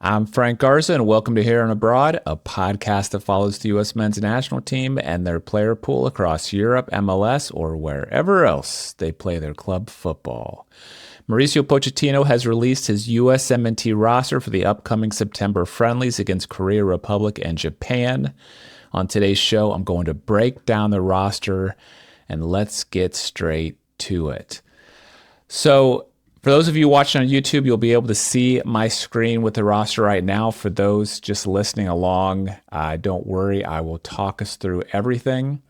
I'm Frank Garza, and welcome to Here and Abroad, a podcast that follows the U.S. men's national team and their player pool across Europe, MLS, or wherever else they play their club football. Mauricio Pochettino has released his USMNT roster for the upcoming September friendlies against Korea Republic and Japan. On today's show, I'm going to break down the roster, and let's get straight to it. So, for those of you watching on YouTube, you'll be able to see my screen with the roster right now. For those just listening along, don't worry, I will talk us through everything.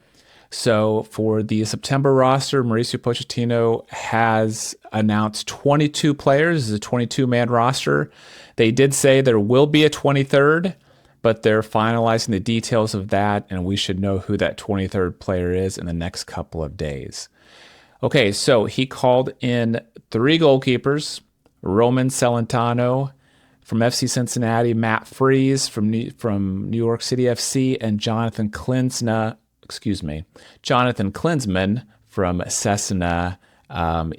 So for the September roster, Mauricio Pochettino has announced 22 players. It's a 22-man roster. They did say there will be a 23rd, but they're finalizing the details of that, and we should know who that 23rd player is in the next couple of days. Okay, so he called in 3 goalkeepers: Roman Celentano from FC Cincinnati, Matt Freese from New York City FC, and Jonathan Klinsmann from Cesena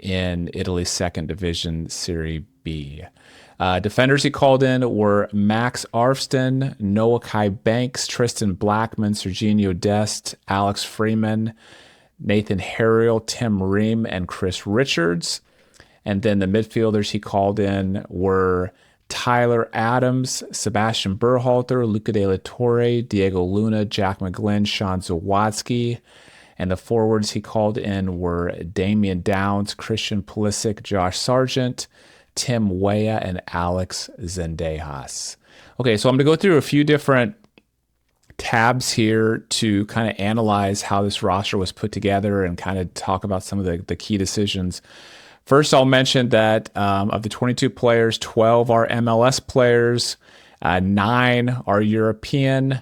in Italy's second division, Serie B. Defenders he called in were Max Arfsten, Noah Kai Banks, Tristan Blackman, Serginho Dest, Alex Freeman, Nathan Harriel, Tim Ream, and Chris Richards. And then the midfielders he called in were Tyler Adams, Sebastian Berhalter, Luca De La Torre, Diego Luna, Jack McGlynn, Sean Zawadski. And the forwards he called in were Damian Downs, Christian Pulisic, Josh Sargent, Tim Weah, and Alex Zendejas. Okay, so I'm going to go through a few different tabs here to kind of analyze how this roster was put together and kind of talk about some of the key decisions. First, I'll mention that of the 22 players, 12 are MLS players, 9 are European.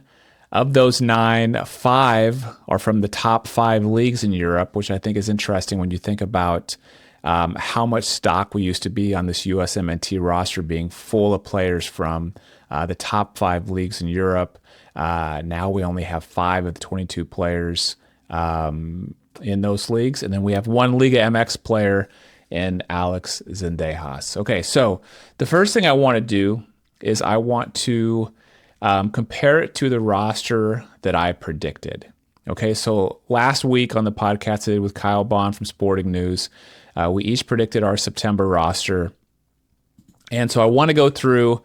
Of those 9, 5 are from the top 5 leagues in Europe, which I think is interesting when you think about how much stock we used to be on this USMNT roster being full of players from the top 5 leagues in Europe. Now we only have 5 of the 22 players in those leagues. And then we have 1 Liga MX player in Alex Zendejas. Okay, so the first thing I want to do is I want to compare it to the roster that I predicted. Okay, so last week on the podcast I did with Kyle Bond from Sporting News, we each predicted our September roster. And so I want to go through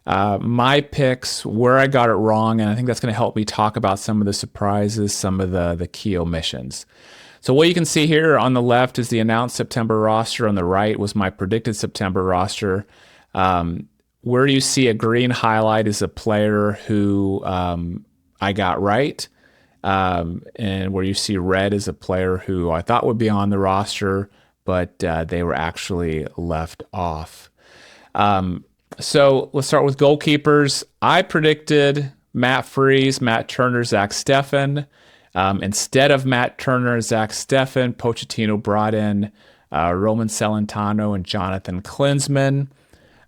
my picks, where I got it wrong, and I think that's going to help me talk about some of the surprises, some of the key omissions. So what you can see here on the left is the announced September roster. On the right was my predicted September roster. Where you see a green highlight is a player who I got right, and where you see red is a player who I thought would be on the roster, but they were actually left off. So let's start with goalkeepers. I predicted Matt Freese, Matt Turner, Zach Steffen. Instead of Matt Turner and Zach Steffen, Pochettino brought in Roman Celentano and Jonathan Klinsmann.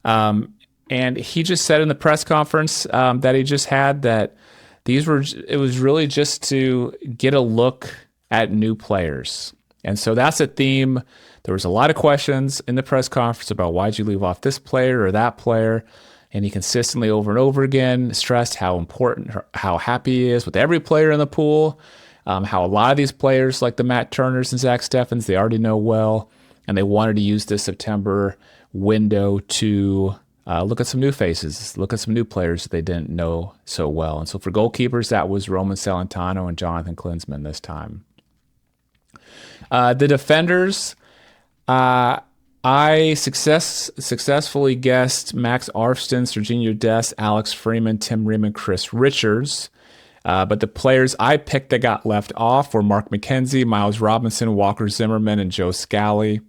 And he just said in the press conference that he just had that it was really just to get a look at new players. And so that's a theme. There was a lot of questions in the press conference about why'd you leave off this player or that player. And he consistently over and over again stressed how important, how happy he is with every player in the pool, how a lot of these players like the Matt Turners and Zach Steffens, they already know well, and they wanted to use this September window to look at some new faces, look at some new players that they didn't know so well. And so for goalkeepers, that was Roman Celentano and Jonathan Klinsmann this time. The defenders, I successfully guessed Max Arfsten, Serginho Dest, Alex Freeman, Tim Ream, and Chris Richards. But the players I picked that got left off were Mark McKenzie, Miles Robinson, Walker Zimmerman, and Joe Scally.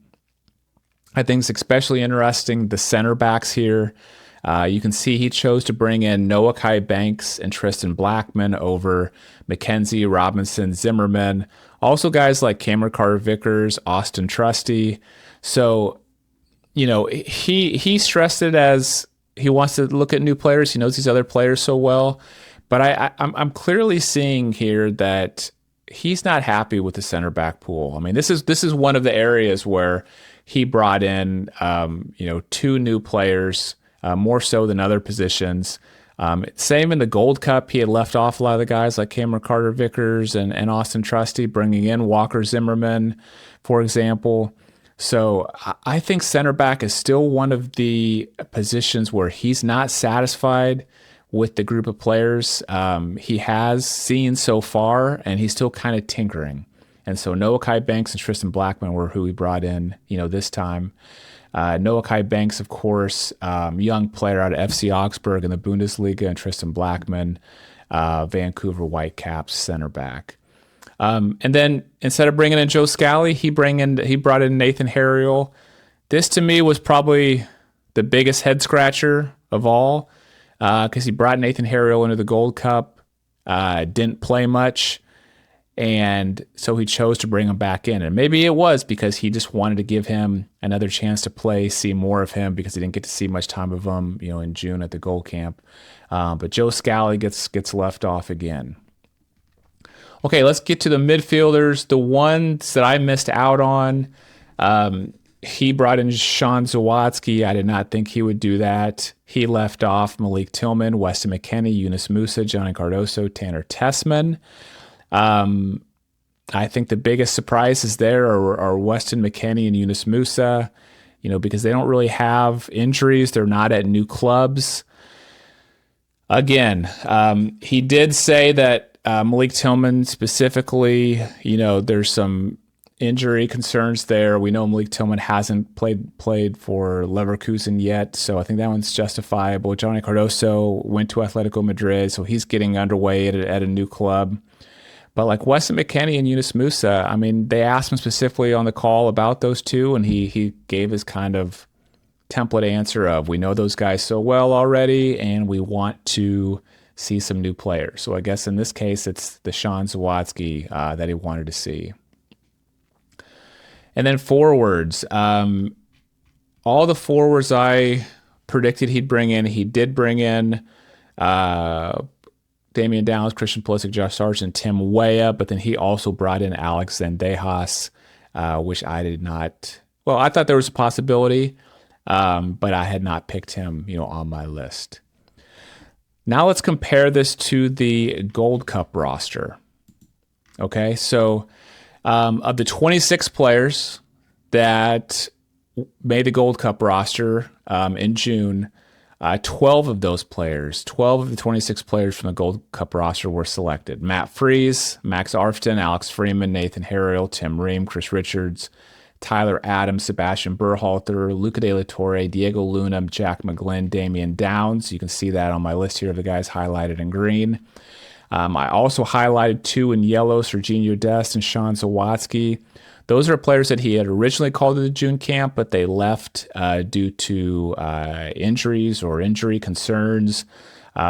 I think it's especially interesting the center backs here. You can see he chose to bring in Noah Kai Banks and Tristan Blackman over McKenzie, Robinson, Zimmerman. Also guys like Cameron Carter-Vickers, Austin Trusty. So, you know, he stressed it as he wants to look at new players. He knows these other players so well. But I'm clearly seeing here that he's not happy with the center back pool. I mean, this is one of the areas where he brought in, 2 new players more so than other positions. Same in the Gold Cup. He had left off a lot of the guys like Cameron Carter-Vickers and Austin Trusty, bringing in Walker Zimmerman, for example. So I think center back is still one of the positions where he's not satisfied with the group of players he has seen so far, and he's still kind of tinkering. And so Noah Kai Banks and Tristan Blackman were who he brought in, this time. Noah Kai Banks, of course, young player out of FC Augsburg in the Bundesliga, and Tristan Blackman, Vancouver Whitecaps center back. And then instead of bringing in Joe Scally, he brought in Nathan Harriel. This to me was probably the biggest head scratcher of all, because he brought Nathan Harriel into the Gold Cup, didn't play much, and so he chose to bring him back in. And maybe it was because he just wanted to give him another chance to play, see more of him, because he didn't get to see much time of him, in June at the Gold Camp. But Joe Scally gets left off again. Okay, let's get to the midfielders. The ones that I missed out on, he brought in Sean Zawadzki. I did not think he would do that. He left off Malik Tillman, Weston McKennie, Yunus Musa, Johnny Cardoso, Tanner Tessman. I think the biggest surprises there are Weston McKennie and Yunus Musa, because they don't really have injuries. They're not at new clubs. Again, he did say that Malik Tillman specifically, there's some injury concerns there. We know Malik Tillman hasn't played for Leverkusen yet, so I think that one's justifiable. Johnny Cardoso went to Atletico Madrid, so he's getting underway at a new club. But like Weston McKennie and Yunus Musa, they asked him specifically on the call about those two, and he gave his kind of template answer of, we know those guys so well already, and we want to see some new players. So I guess in this case, it's the Sean Zawadzki that he wanted to see. And then forwards. All the forwards I predicted he'd bring in, he did bring in Damian Downs, Christian Pulisic, Josh Sargent, Tim Weah, but then he also brought in Alex Zendejas, which I did not. Well, I thought there was a possibility, but I had not picked him, on my list. Now let's compare this to the Gold Cup roster. Okay, so of the 26 players that made the Gold Cup roster in June, 12 of the 26 players from the Gold Cup roster were selected. Matt Freese, Max Arfton, Alex Freeman, Nathan Harriel, Tim Ream, Chris Richards, Tyler Adams, Sebastian Berhalter, Luca De La Torre, Diego Luna, Jack McGlynn, Damian Downs. You can see that on my list here of the guys highlighted in green. I also highlighted two in yellow, Serginho Dest and Sean Zawadzki. Those are players that he had originally called to the June camp, but they left due to injuries or injury concerns.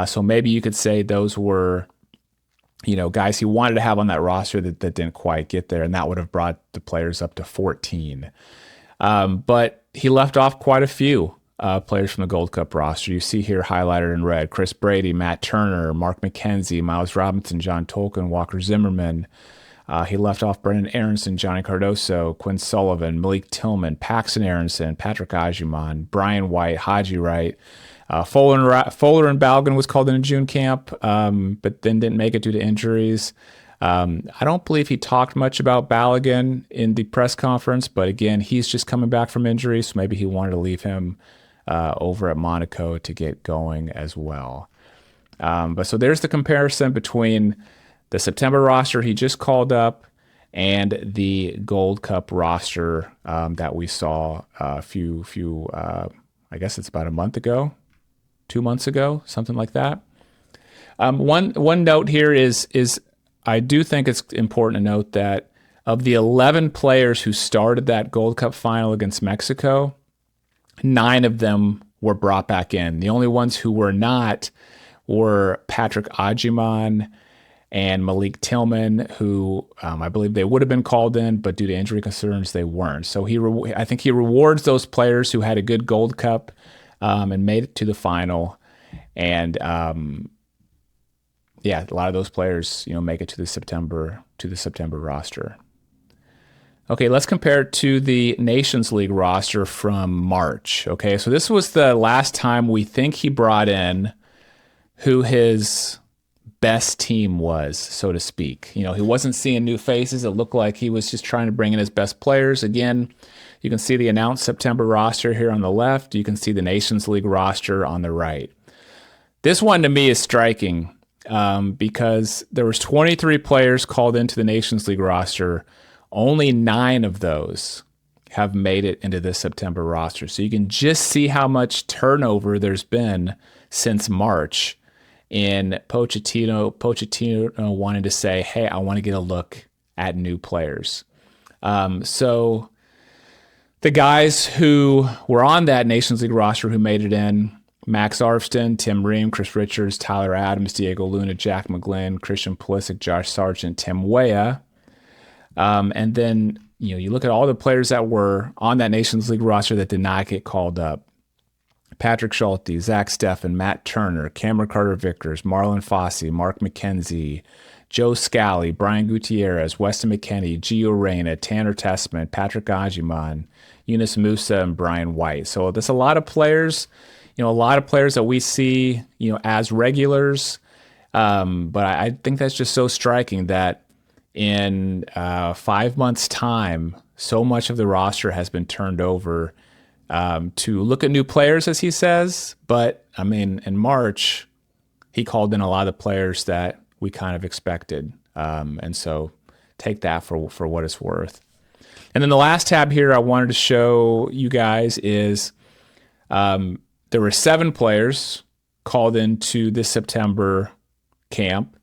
So maybe you could say those were, guys he wanted to have on that roster that didn't quite get there, and that would have brought the players up to 14. But he left off quite a few players from the Gold Cup roster. You see here highlighted in red: Chris Brady, Matt Turner, Mark McKenzie, Miles Robinson, John Tolkien, Walker Zimmerman. He left off Brendan Aronson, Johnny Cardoso, Quinn Sullivan, Malik Tillman, Paxton Aronson, Patrick Ajiman, Brian White, Haji Wright. Fuller and Balgan was called in a June camp, but then didn't make it due to injuries. I don't believe he talked much about Balogun in the press conference, but again, he's just coming back from injury, so maybe he wanted to leave him over at Monaco to get going as well. But so there's the comparison between the September roster he just called up and the Gold Cup roster that we saw a few I guess it's about a month ago, 2 months ago, something like that. One note here is I do think it's important to note that of the 11 players who started that Gold Cup final against Mexico, 9 of them were brought back in. The only ones who were not were Patrick Ajiman and Malik Tillman, who I believe they would have been called in, but due to injury concerns, they weren't. So I think he rewards those players who had a good Gold Cup and made it to the final. And a lot of those players, make it to the September roster. Okay, let's compare it to the Nations League roster from March. Okay, so this was the last time we think he brought in who his best team was, so to speak. You know, he wasn't seeing new faces. It looked like he was just trying to bring in his best players. Again, you can see the announced September roster here on the left. You can see the Nations League roster on the right. This one to me is striking because there was 23 players called into the Nations League roster. Only 9 of those have made it into this September roster. So you can just see how much turnover there's been since March in Pochettino wanting to say, hey, I want to get a look at new players. So the guys who were on that Nations League roster who made it in, Max Arfston, Tim Ream, Chris Richards, Tyler Adams, Diego Luna, Jack McGlynn, Christian Pulisic, Josh Sargent, Tim Weah. And then, you know, you look at all the players that were on that Nations League roster that did not get called up. Patrick Schulte, Zach Steffen, Matt Turner, Cameron Carter-Vickers, Marlon Fossey, Mark McKenzie, Joe Scally, Brian Gutierrez, Weston McKennie, Gio Reyna, Tanner Tessman, Patrick Ajiman, Yunus Musa, and Brian White. So there's a lot of players, you know, a lot of players that we see, you know, as regulars. But I think that's just so striking that in 5 months' time, so much of the roster has been turned over to look at new players, as he says. But, I mean, in March, he called in a lot of the players that we kind of expected. And so take that for what it's worth. And then the last tab here I wanted to show you guys is there were 7 players called into this September camp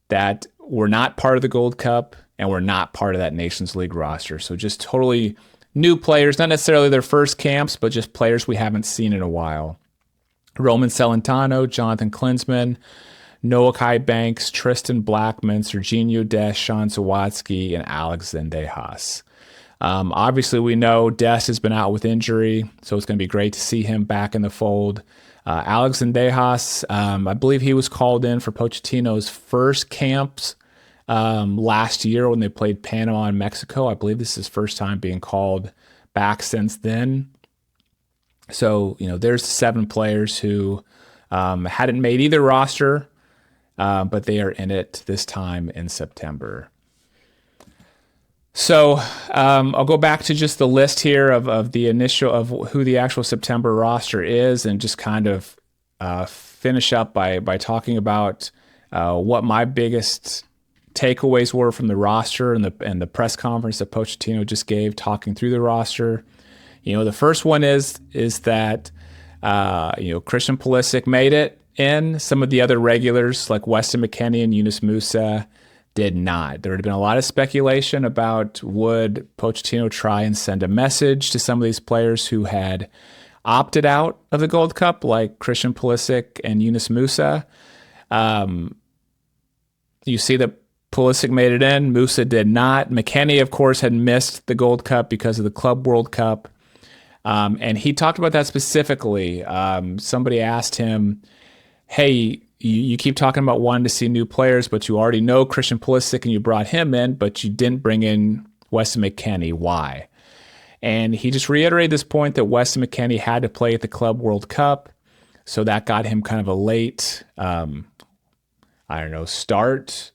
that were not part of the Gold Cup and were not part of that Nations League roster. So just totally new players, not necessarily their first camps, but just players we haven't seen in a while. Roman Celentano, Jonathan Klinsmann, Noah Kai Banks, Tristan Blackman, Serginho Dest, Sean Sawatsky, and Alex Zendejas. Obviously, we know Dest has been out with injury, so it's going to be great to see him back in the fold. Alex Zendejas, I believe he was called in for Pochettino's first camps last year when they played Panama and Mexico. I believe this is his first time being called back since then. So, you know, there's 7 players who hadn't made either roster, but they are in it this time in September. So I'll go back to just the list here of the initial of who the actual September roster is, and just kind of finish up by talking about what my biggest takeaways were from the roster and the press conference that Pochettino just gave, talking through the roster. You know, the first one is that you know, Christian Pulisic made it in. Some of the other regulars like Weston McKennie and Yunus Musa did not. There had been a lot of speculation about would Pochettino try and send a message to some of these players who had opted out of the Gold Cup, like Christian Pulisic and Yunus Musa. You see that Pulisic made it in, Musa did not. McKennie, of course, had missed the Gold Cup because of the Club World Cup. And he talked about that specifically. Somebody asked him, hey, you keep talking about wanting to see new players, but you already know Christian Pulisic and you brought him in, but you didn't bring in Weston McKennie. Why? And he just reiterated this point that Weston McKennie had to play at the Club World Cup. So that got him kind of a late, start.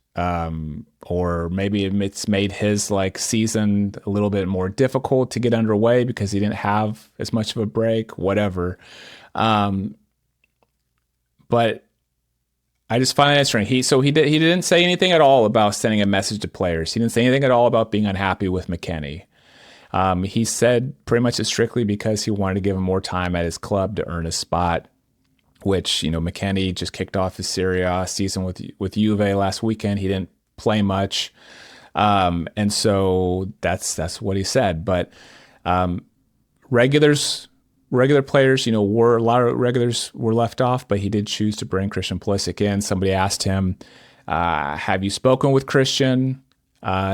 Or maybe it's made his season a little bit more difficult to get underway because he didn't have as much of a break, whatever. But I just find that interesting. He didn't say anything at all about sending a message to players. He didn't say anything at all about being unhappy with McKennie. He said pretty much it's strictly because he wanted to give him more time at his club to earn a spot, which, McKennie just kicked off his Serie A season with Juve last weekend. He didn't play much. And so that's what he said. But regular players, a lot of regulars were left off, but he did choose to bring Christian Pulisic in. Somebody asked him, have you spoken with Christian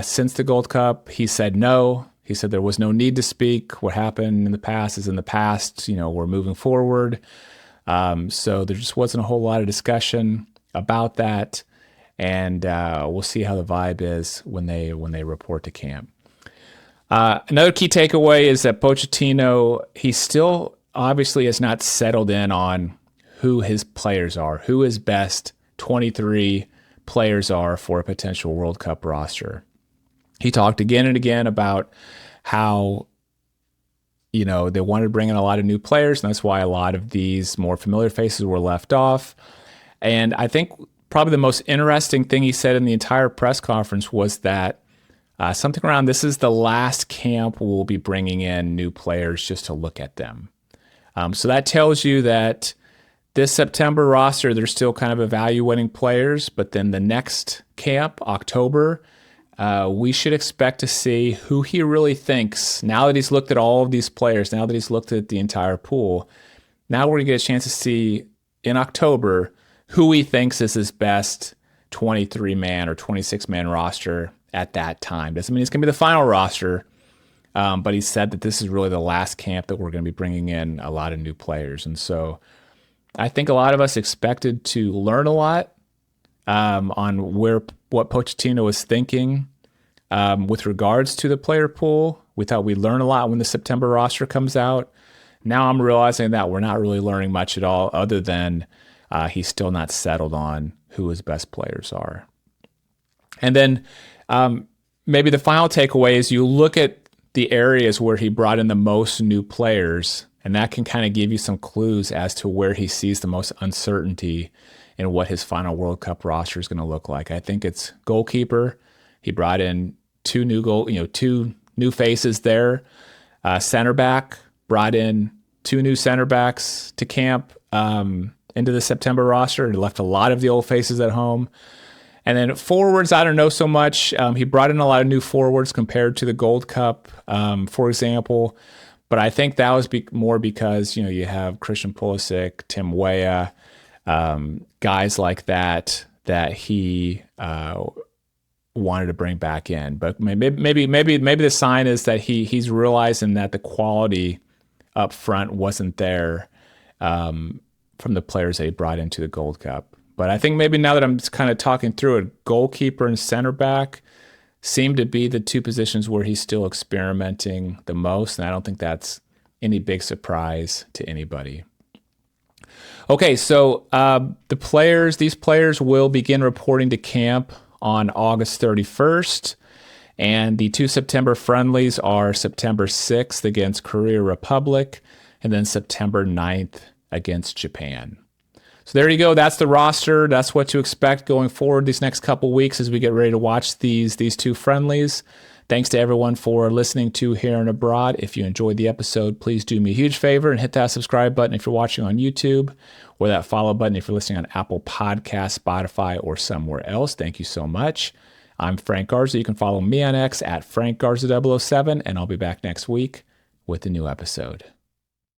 since the Gold Cup? He said no. He said there was no need to speak. What happened in the past is in the past. We're moving forward. So there just wasn't a whole lot of discussion about that. And we'll see how the vibe is when they report to camp. Another key takeaway is that Pochettino, he still obviously has not settled in on who his players are, who his best 23 players are for a potential World Cup roster. He talked again and again about how, they wanted to bring in a lot of new players, and that's why a lot of these more familiar faces were left off. And I think probably the most interesting thing he said in the entire press conference was that something around, this is the last camp we'll be bringing in new players just to look at them. So that tells you that this September roster, they're still kind of evaluating players, but then the next camp, October, we should expect to see who he really thinks, now that he's looked at all of these players, now that he's looked at the entire pool, now we're going to get a chance to see in October who he thinks is his best 23-man or 26-man roster at that time. Doesn't mean it's going to be the final roster, but he said that this is really the last camp that we're going to be bringing in a lot of new players. And so I think a lot of us expected to learn a lot on what Pochettino was thinking with regards to the player pool. We thought we'd learn a lot when the September roster comes out. Now I'm realizing that we're not really learning much at all, other than he's still not settled on who his best players are. And then maybe the final takeaway is you look at the areas where he brought in the most new players, and that can kind of give you some clues as to where he sees the most uncertainty in what his final World Cup roster is going to look like. I think it's goalkeeper. He brought in two new faces there. Center back, brought in two new center backs to camp into the September roster, and left a lot of the old faces at home. And then forwards, I don't know so much. He brought in a lot of new forwards compared to the Gold Cup, for example. But I think that was more because, you have Christian Pulisic, Tim Weah, guys like that he wanted to bring back in. But maybe the sign is that he's realizing that the quality up front wasn't there from the players that he brought into the Gold Cup. But I think maybe now that I'm kind of talking through it, goalkeeper and center back seem to be the two positions where he's still experimenting the most, and I don't think that's any big surprise to anybody. Okay, so these players will begin reporting to camp on August 31st, and the 2 September friendlies are September 6th against Korea Republic, and then September 9th against Japan. So there you go. That's the roster. That's what to expect going forward these next couple weeks as we get ready to watch these two friendlies. Thanks to everyone for listening to Here and Abroad. If you enjoyed the episode, please do me a huge favor and hit that subscribe button if you're watching on YouTube, or that follow button if you're listening on Apple Podcasts, Spotify, or somewhere else. Thank you so much. I'm Frank Garza. You can follow me on X at FrankGarza007, and I'll be back next week with a new episode.